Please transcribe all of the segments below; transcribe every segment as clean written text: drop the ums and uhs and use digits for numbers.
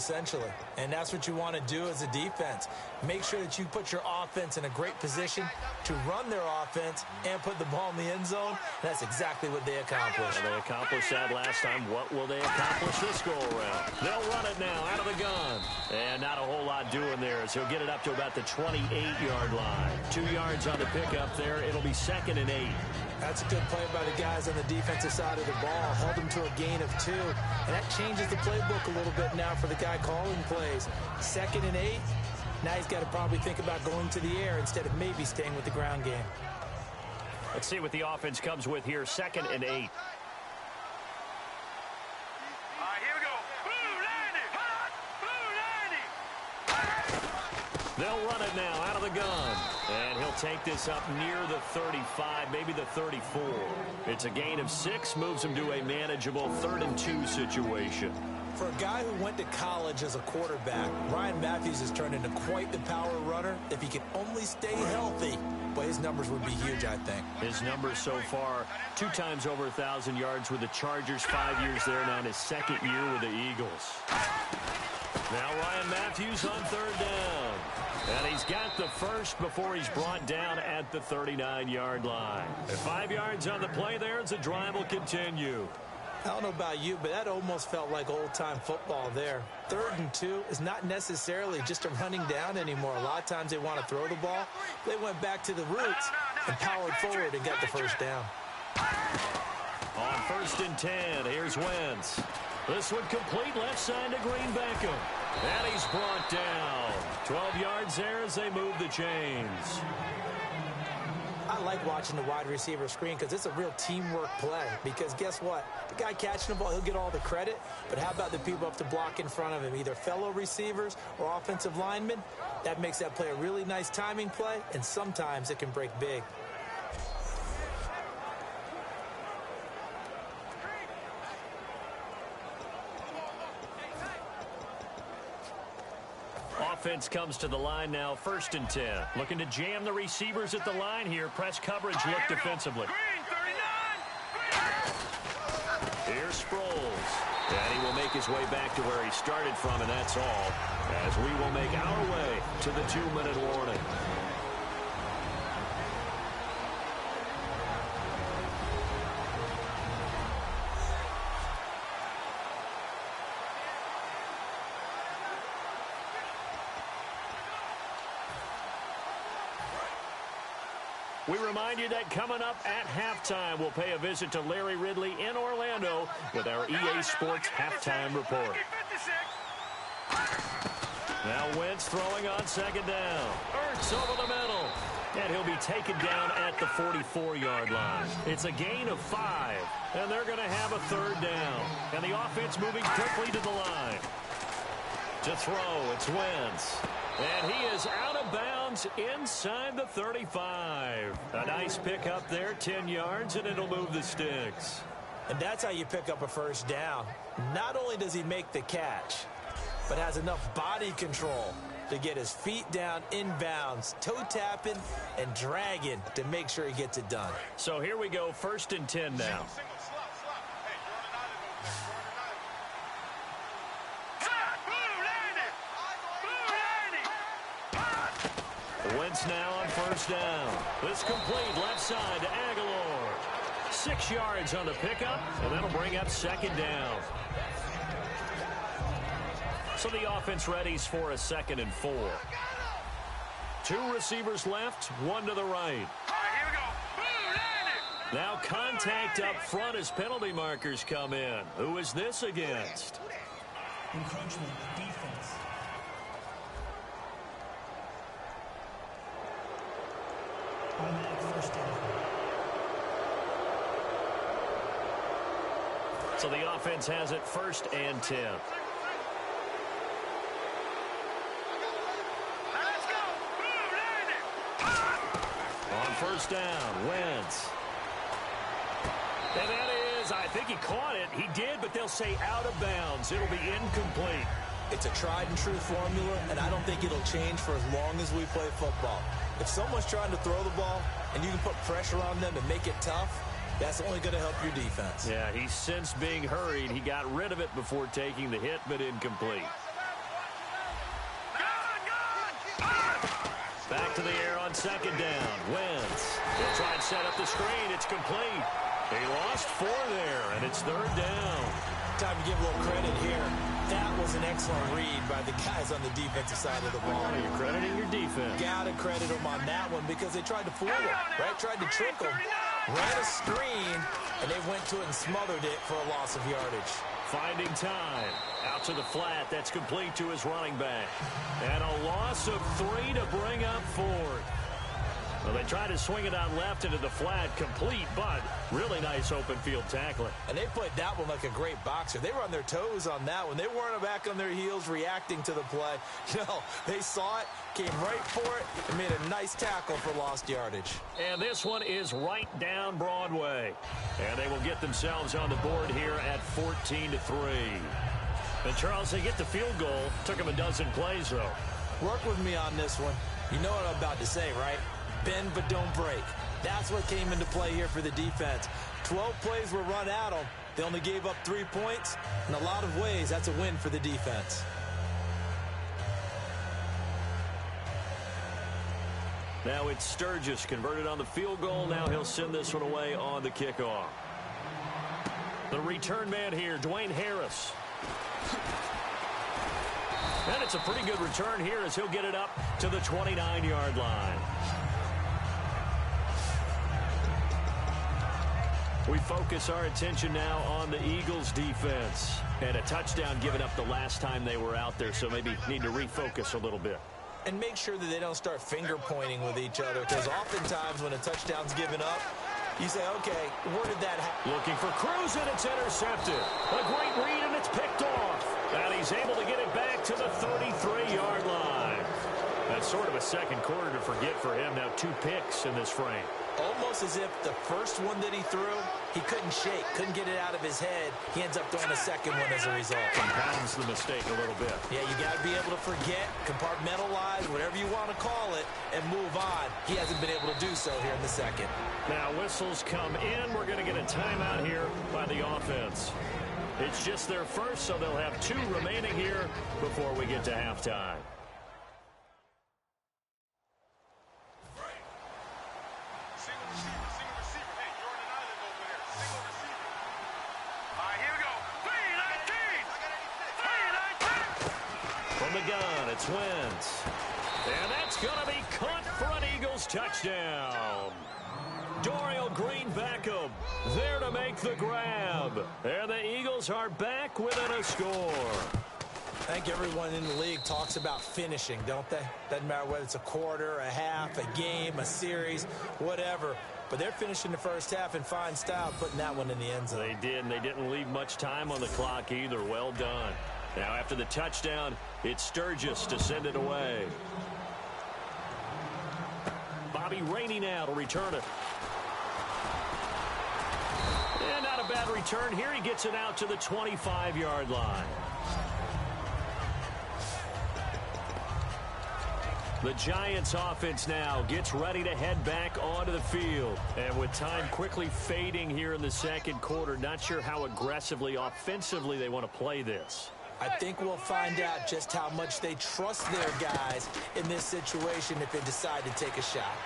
essentially. And that's what you want to do as a defense. Make sure that you put your offense in a great position to run their offense and put the ball in the end zone. That's exactly what they accomplished. Well, they accomplished that last time. What will they accomplish this go-around? They'll run it now out of the gun. And not a whole lot doing there, as he'll get it up to about the 28-yard line. 2 yards on the pickup there. It'll be 2nd and 8. That's a good play by the guys on the defensive side of the ball. Held them to a gain of 2. And that changes the playbook a little bit now for the guy calling plays. 2nd and 8. Now he's got to probably think about going to the air instead of maybe staying with the ground game. Let's see what the offense comes with here. 2nd and 8. They'll run it now out of the gun. And he'll take this up near the 35, maybe the 34. It's a gain of 6, moves him to a manageable 3rd and 2 situation. For a guy who went to college as a quarterback, Ryan Matthews has turned into quite the power runner. If he can only stay healthy, but his numbers would be huge, I think. His numbers so far, 2 times over 1,000 yards with the Chargers, 5 years there, now in his 2nd year with the Eagles. Now Ryan Matthews on 3rd down. And he's got the first before he's brought down at the 39-yard line. And 5 yards on the play there as the drive will continue. I don't know about you, but that almost felt like old-time football there. 3rd and 2 is not necessarily just a running down anymore. A lot of times they want to throw the ball. They went back to the roots and powered forward and got the first down. On 1st and 10, here's Wentz. This one complete left side to Green Beckham. And he's brought down. 12 yards there as they move the chains. I like watching the wide receiver screen because it's a real teamwork play. Because guess what? The guy catching the ball, he'll get all the credit. But how about the people up to block in front of him, either fellow receivers or offensive linemen? That makes that play a really nice timing play, and sometimes it can break big. Offense comes to the line now, 1st and 10. Looking to jam the receivers at the line here. Press coverage, look defensively. Here's Sproles. And he will make his way back to where he started from, and that's all. As we will make our way to the 2-minute warning. We remind you that coming up at halftime, we'll pay a visit to Larry Ridley in Orlando with our EA Sports Halftime Report. Now Wentz throwing on 2nd down. Ertz over the middle. And he'll be taken down at the 44-yard line. It's a gain of 5, and they're going to have a 3rd down. And the offense moving quickly to the line. To throw, it's Wentz. And he is out of bounds inside the 35. A nice pickup there, 10 yards, and it'll move the sticks. And that's how you pick up a first down. Not only does he make the catch, but has enough body control to get his feet down inbounds, toe tapping and dragging to make sure he gets it done. So here we go, 1st and 10 now. Wentz now on 1st down. This complete left side to Aguilar. 6 yards on the pickup, and that'll bring up 2nd down. So the offense readies for a 2nd and 4. 2 receivers left, 1 to the right. Now contact up front as penalty markers come in. Who is this against? Encroachment defense. First down. So the offense has it 1st and 10. On 1st down, Wentz. And that is, I think he caught it. He did, but they'll say out of bounds. It'll be incomplete. It's a tried and true formula, and I don't think it'll change for as long as we play football. If someone's trying to throw the ball and you can put pressure on them and make it tough, that's only going to help your defense. Yeah, he's since being hurried. He got rid of it before taking the hit, but incomplete. to the air on second down. Wentz. He'll try and set up the screen. It's complete. He lost 4 there, and it's third down. Time to give a little credit here. That was an excellent read by the guys on the defensive side of the ball. You're crediting your defense. Gotta credit them on that one because they tried to fool him, right? Tried to trick him. Ran a screen, and they went to it and smothered it for a loss of yardage. Finding time. Out to the flat. That's complete to his running back. And a loss of 3 to bring up 4th. Well, they tried to swing it out left into the flat, complete, but really nice open field tackling. And they played that one like a great boxer. They were on their toes on that one. They weren't back on their heels reacting to the play. No, they saw it, came right for it, and made a nice tackle for lost yardage. And this one is right down Broadway. And they will get themselves on the board here at 14-3. And, Charles, they get the field goal. Took them a dozen plays, though. Work with me on this one. You know what I'm about to say, right? Bend but don't break. That's what came into play here for the defense. 12 plays were run at them. They only gave up 3 points. In a lot of ways, that's a win for the defense. Now it's Sturgis converted on the field goal. Now he'll send this one away on the kickoff. The return man here, Dwayne Harris. And it's a pretty good return here as he'll get it up to the 29-yard line. We focus our attention now on the Eagles' defense. And a touchdown given up the last time they were out there, so maybe need to refocus a little bit. And make sure that they don't start finger-pointing with each other, because oftentimes when a touchdown's given up, you say, okay, where did that happen? Looking for Cruz, and it's intercepted. A great read, and it's picked off. And he's able to get it back to the 33-yard line. That's sort of a second quarter to forget for him. Now 2 picks in this frame. Almost as if the first one that he threw, he couldn't shake, couldn't get it out of his head. He ends up throwing a second one as a result. Compounds the mistake a little bit. Yeah, you got to be able to forget, compartmentalize, whatever you want to call it, and move on. He hasn't been able to do so here in the second. Now whistles come in. We're going to get a timeout here by the offense. It's just their first, so they'll have 2 remaining here before we get to halftime. From the gun, it's Wentz. And that's going to be caught for an Eagles touchdown. Dorial Green-Beckham there to make the grab. And the Eagles are back within a score. I think everyone in the league talks about finishing, don't they? Doesn't matter whether it's a quarter, a half, a game, a series, whatever. But they're finishing the first half in fine style, putting that one in the end zone. They did, and they didn't leave much time on the clock either. Well done. Now after the touchdown, it's Sturgis to send it away. Bobby Rainey now to return it. And not a bad return here. He gets it out to the 25-yard line. The Giants offense now gets ready to head back onto the field. And with time quickly fading here in the second quarter, not sure how aggressively, offensively they want to play this. I think we'll find out just how much they trust their guys in this situation if they decide to take a shot.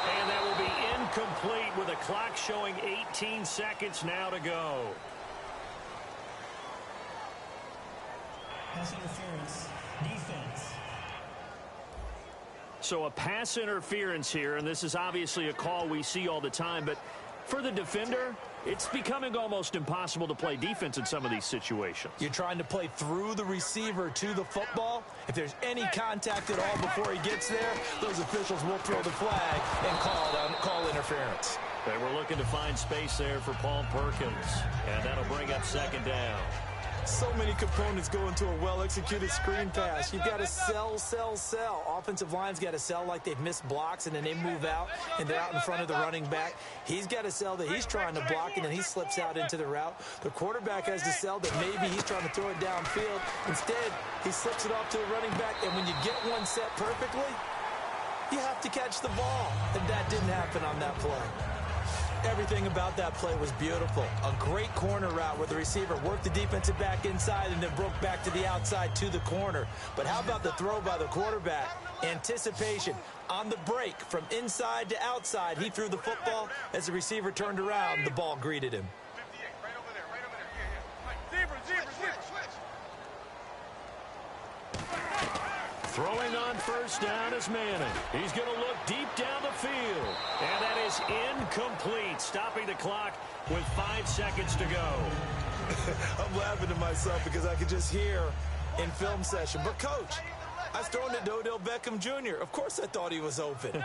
And that will be incomplete with a clock showing 18 seconds now to go. Pass interference. Defense. So a pass interference here, and this is obviously a call we see all the time, but for the defender, it's becoming almost impossible to play defense in some of these situations. You're trying to play through the receiver to the football. If there's any contact at all before he gets there, those officials will throw the flag and call interference. They were looking to find space there for Paul Perkins, and that'll bring up second down. So many components go into a well-executed screen pass. You've got to sell. Offensive line's got to sell like they've missed blocks, and then they move out, and they're out in front of the running back. He's got to sell that he's trying to block, and then he slips out into the route. The quarterback has to sell that maybe he's trying to throw it downfield. Instead, he slips it off to the running back, and when you get one set perfectly, you have to catch the ball. And that didn't happen on that play. Everything about that play was beautiful. A great corner route where the receiver worked the defensive back inside and then broke back to the outside to the corner. But how about the throw by the quarterback? Anticipation on the break from inside to outside. He threw the football. As the receiver turned around, the ball greeted him. Throwing on first down is Manning. He's going to look deep down the field. And that is incomplete, stopping the clock with 5 seconds to go. I'm laughing to myself because I could just hear in film session. But, Coach, I was throwing to Odell Beckham Jr. Of course I thought he was open.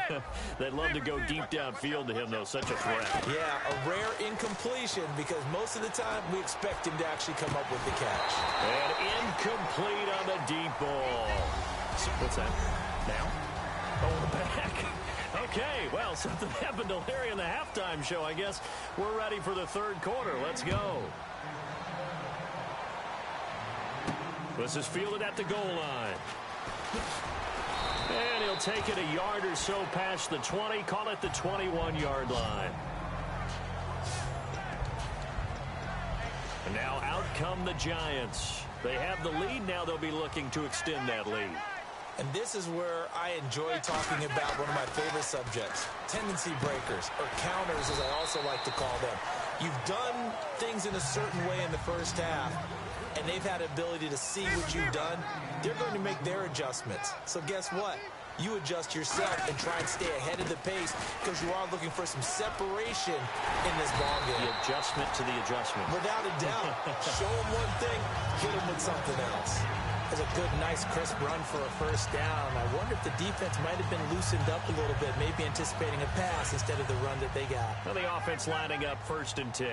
They'd love to go deep downfield to him, though. Such a threat. Yeah, a rare incompletion because most of the time we expect him to actually come up with the catch. And incomplete on the deep ball. What's that? Now? Oh, the back. Okay, well, something happened to Larry in the halftime show, I guess. We're ready for the third quarter. Let's go. This is fielded at the goal line. And he'll take it a yard or so past the 20. Call it the 21-yard line. And now out come the Giants. They have the lead. Now they'll be looking to extend that lead. And this is where I enjoy talking about one of my favorite subjects, tendency breakers, or counters as I also like to call them. You've done things in a certain way in the first half, and they've had the ability to see what you've done. They're going to make their adjustments. So guess what? You adjust yourself and try and stay ahead of the pace because you are looking for some separation in this ballgame. The adjustment to the adjustment. Without a doubt. Show them one thing, hit them with something else. That's a good, nice, crisp run for a first down. I wonder if the defense might have been loosened up a little bit, maybe anticipating a pass instead of the run that they got. Well, the offense lining up 1st and 10.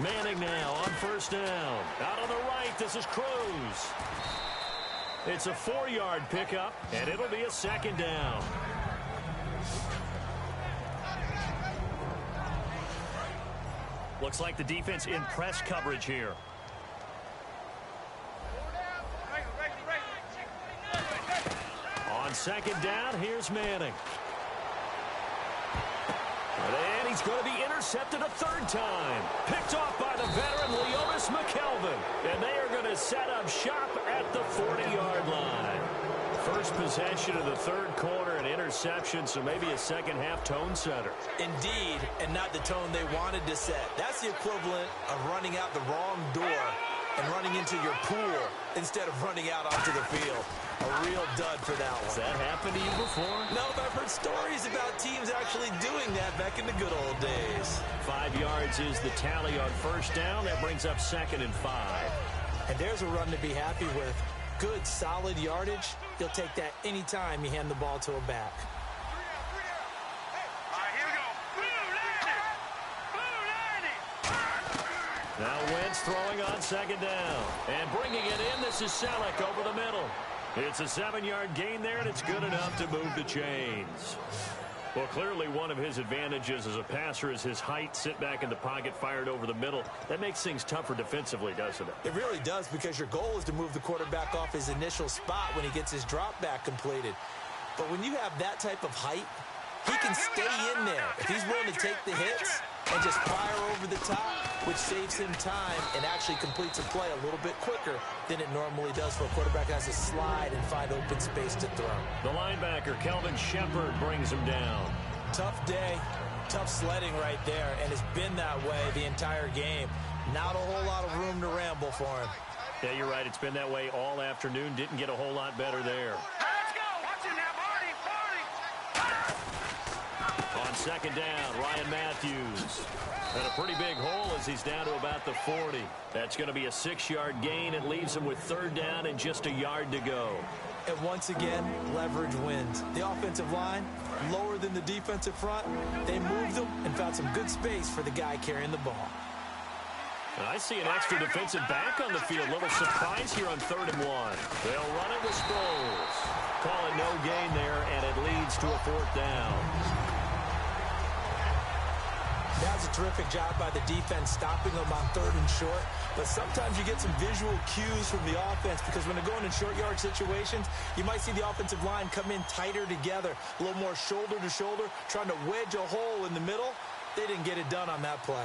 Manning now on first down. Out on the right, this is Cruz. It's a 4-yard pickup, and it'll be a 2nd down. Looks like the defense in press coverage here. On 2nd down, here's Manning. And he's going to be intercepted a 3rd time. Picked off by the veteran Leonis McKelvin. And they are going to set up shop at the 40-yard line. First possession of the 3rd quarter, an interception, so maybe a second-half tone setter. Indeed, and not the tone they wanted to set. That's the equivalent of running out the wrong door and running into your pool instead of running out onto the field. A real dud for that one. Has that happened to you before? No, but I've heard stories about teams actually doing that back in the good old days. 5 yards is the tally on first down. That brings up 2nd and 5. And there's a run to be happy with. Good, solid yardage. He'll take that anytime you hand the ball to a back. Now Wentz throwing on 2nd down. And bringing it in, this is Selleck over the middle. It's a 7-yard gain there, and it's good enough to move the chains. Well, clearly one of his advantages as a passer is his height. Sit back in the pocket, fired over the middle. That makes things tougher defensively, doesn't it? It really does, because your goal is to move the quarterback off his initial spot when he gets his drop back completed. But when you have that type of height, he can stay in there. If he's willing to take the hits and just fire over the top, which saves him time and actually completes a play a little bit quicker than it normally does for a quarterback that has to slide and find open space to throw. The linebacker, Kelvin Shepard, brings him down. Tough day, tough sledding right there, and it's been that way the entire game. Not a whole lot of room to ramble for him. Yeah, you're right. It's been that way all afternoon. Didn't get a whole lot better there. On 2nd down, Ryan Matthews. And a pretty big hole as he's down to about the 40. That's going to be a 6-yard gain. It leaves him with 3rd down and just a yard to go. And once again, leverage wins. The offensive line, lower than the defensive front. They moved them and found some good space for the guy carrying the ball. And I see an extra defensive back on the field. Little surprise here on 3rd and 1. They'll run it with Sproles. Call it no gain there, and it leads to a 4th down. That's a terrific job by the defense stopping them on 3rd and short. But sometimes you get some visual cues from the offense because when they're going in short yard situations, you might see the offensive line come in tighter together, a little more shoulder to shoulder, trying to wedge a hole in the middle. They didn't get it done on that play.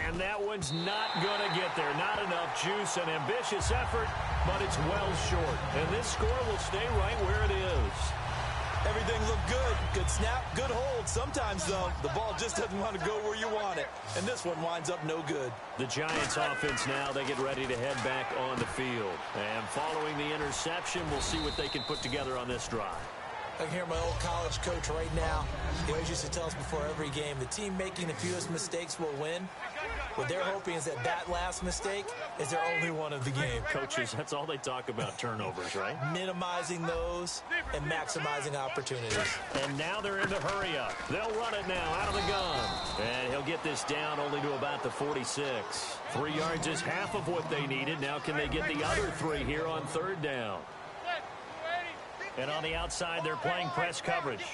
And that one's not going to get there. Not enough juice. An ambitious effort, but it's well short. And this score will stay right where it is. Everything looked good. Good snap, good hold. Sometimes, though, the ball just doesn't want to go where you want it. And this one winds up no good. The Giants offense now, they get ready to head back on the field. And following the interception, we'll see what they can put together on this drive. I can hear my old college coach right now. He always used to tell us before every game, the team making the fewest mistakes will win. What they're hoping is that last mistake is their only one of the game. Coaches, that's all they talk about, turnovers, right? Minimizing those and maximizing opportunities. And now they're in the hurry up. They'll run it now out of the gun. And he'll get this down only to about the 46. 3 yards is half of what they needed. Now can they get the other 3 here on 3rd down? And on the outside, they're playing press coverage.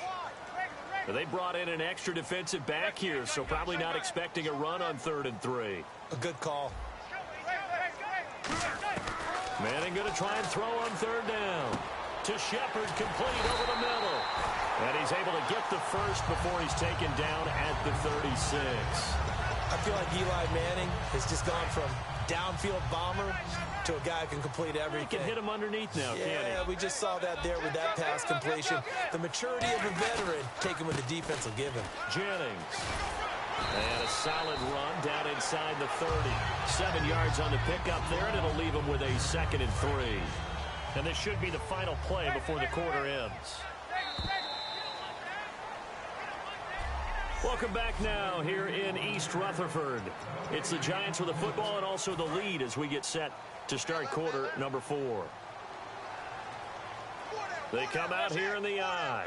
They brought in an extra defensive back here, so probably not expecting a run on 3rd and 3. A good call. Manning going to try and throw on 3rd down. To Shepard, complete over the middle. And he's able to get the first before he's taken down at the 36. I feel like Eli Manning has just gone from downfield bomber to a guy who can complete everything. He can hit him underneath now, can't he? Yeah, we just saw that there with that pass completion. The maturity of a veteran taking what the defense will give him. Jennings. And a solid run down inside the 30. 7 yards on the pickup there, and it'll leave him with a 2nd and 3. And this should be the final play before the quarter ends. Welcome back now here in East Rutherford. It's the Giants with the football and also the lead as we get set to start quarter number 4. They come out here in the I.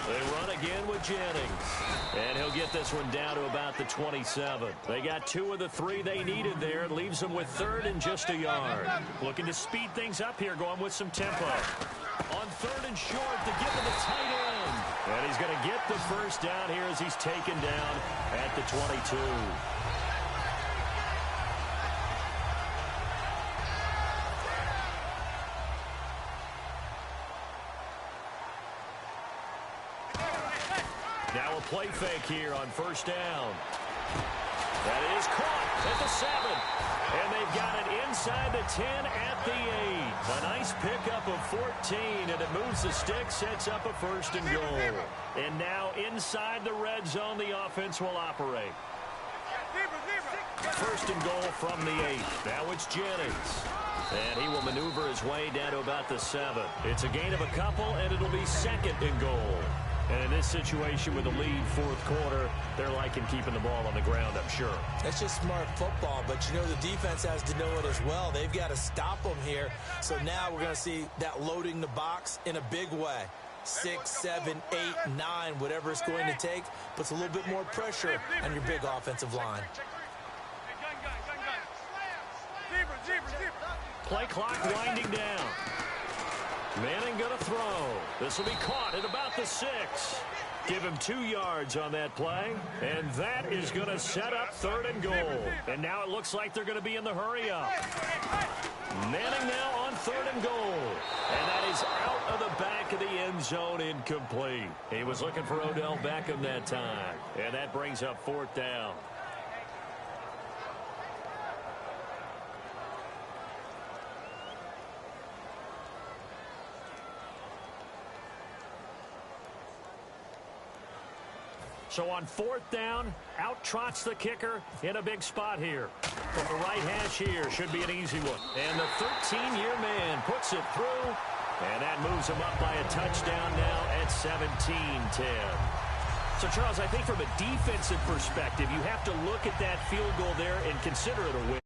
They run again with Jennings. And he'll get this one down to about the 27. They got 2 of the 3 they needed there. It leaves them with 3rd and just a yard. Looking to speed things up here, going with some tempo. On 3rd and short to give him the tight end. And he's going to get the first down here as he's taken down at the 22. Now a play fake here on 1st down. That is caught at the 7. And they've got it inside the 10 at the 8. A nice pickup of 14, and it moves the stick, sets up a 1st and goal. And now inside the red zone, the offense will operate. 1st and goal from the 8. Now it's Jennings. And he will maneuver his way down to about the 7. It's a gain of a couple, and it'll be 2nd and goal. And in this situation with the lead 4th quarter, they're liking keeping the ball on the ground, I'm sure. That's just smart football, but you know the defense has to know it as well. They've got to stop them here. So now we're going to see that loading the box in a big way. 6, 7, 8, 9, whatever it's going to take, puts a little bit more pressure on your big offensive line. Play clock winding down. Manning going to throw. This will be caught at about the 6. Give him 2 yards on that play. And that is going to set up 3rd and goal. And now it looks like they're going to be in the hurry up. Manning now on 3rd and goal. And that is out of the back of the end zone, incomplete. He was looking for Odell Beckham that time. And that brings up 4th down. So on 4th down, out trots the kicker in a big spot here. From the right hash here, should be an easy one. And the 13-year man puts it through, and that moves him up by a touchdown now at 17-10. So, Charles, I think from a defensive perspective, you have to look at that field goal there and consider it a win.